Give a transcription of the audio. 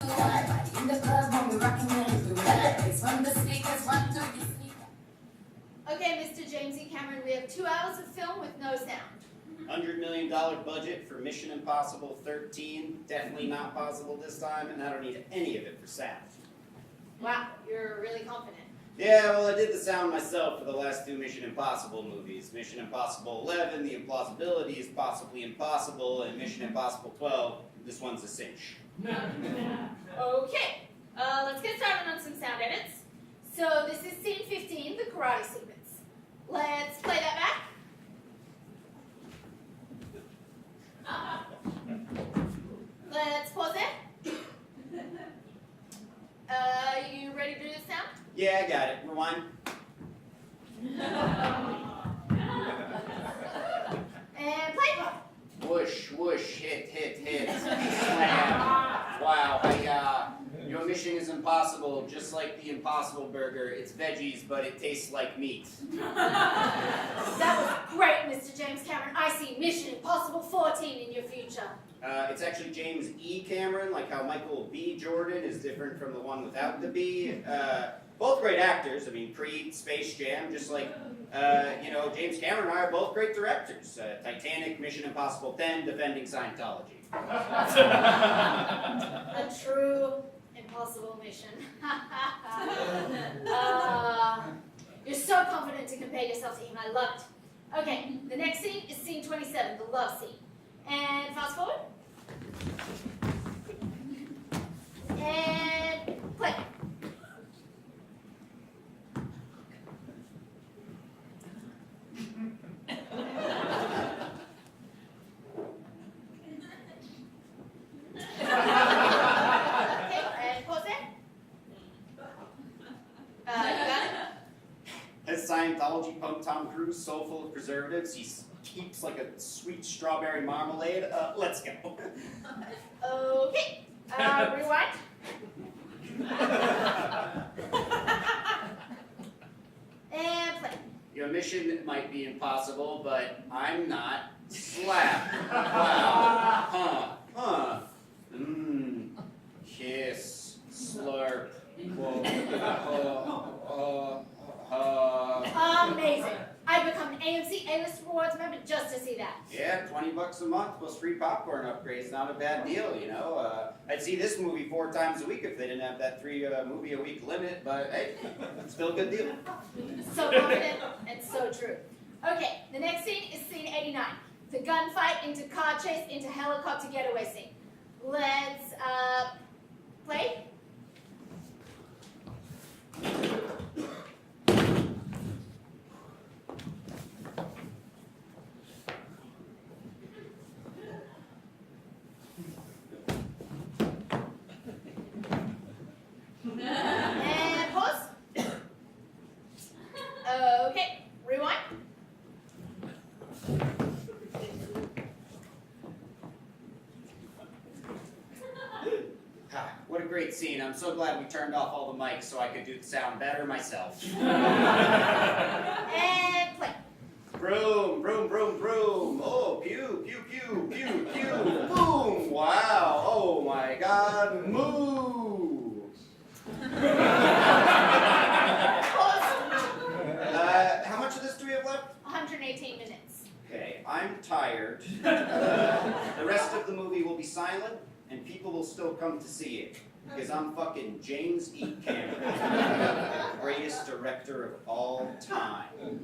In the club when we're rocking it, from the speakers, run through your speaker. Okay, Mr. James E. Cameron, we have 2 hours of film with no sound. $100 million budget for Mission Impossible 13. Definitely not possible this time, and I don't need any of it for sound. Wow, you're really confident. Yeah, well, I did the sound myself for the last 2 Mission Impossible movies. Mission Impossible 11, the implausibility is possibly impossible, and Mission Impossible 12, this one's a cinch. Okay, let's get started on some sound edits. So this is scene 15, the karate sequence. Let's play that back. Let's pause it. You ready to do the sound? Yeah, I got it. Rewind. And play. Whoosh, whoosh, hit, hit, hit. Slam. Wow, your mission is impossible, just like the Impossible Burger. It's veggies, but it tastes like meat. That was great, Mr. James Cameron. I see Mission Impossible 14 in your future. It's actually James E. Cameron, like how Michael B. Jordan is different from the one without the B. Both great actors. I mean, pre-Space Jam, just like, James Cameron and I are both great directors. Titanic, Mission Impossible 10, defending Scientology. A true impossible mission. You're so confident to compare yourself to him. I love it. Okay, the next scene is scene 27, the love scene. And fast forward. And play. Scientology punk Tom Cruise so full of preservatives, he keeps like a sweet strawberry marmalade. Let's go. Okay, rewind. And play. Your mission might be impossible, but I'm not. Slap. Wow. Kiss. Slurp. Amazing. I've become an AMC A-List Rewards member just to see that. Yeah, $20 a month plus free popcorn upgrades. Not a bad deal, you know. I'd see this movie 4 times a week if they didn't have that 3 movie a week limit, but hey, still a good deal. So confident and so true. Okay, the next scene is scene 89. The gunfight into car chase into helicopter getaway scene. Let's play. And pause. Okay, rewind. What a great scene. I'm so glad we turned off all the mics so I could do the sound better myself. And play. Broom, broom, broom, broom. Oh, pew, pew, pew, pew, pew. Boom. Wow. Oh my God. Moo. How much of this do we have left? 118 minutes. Okay, I'm tired. The rest of the movie will be silent, and people will still come to see it. Because I'm fucking James E. Cameron, greatest director of all time.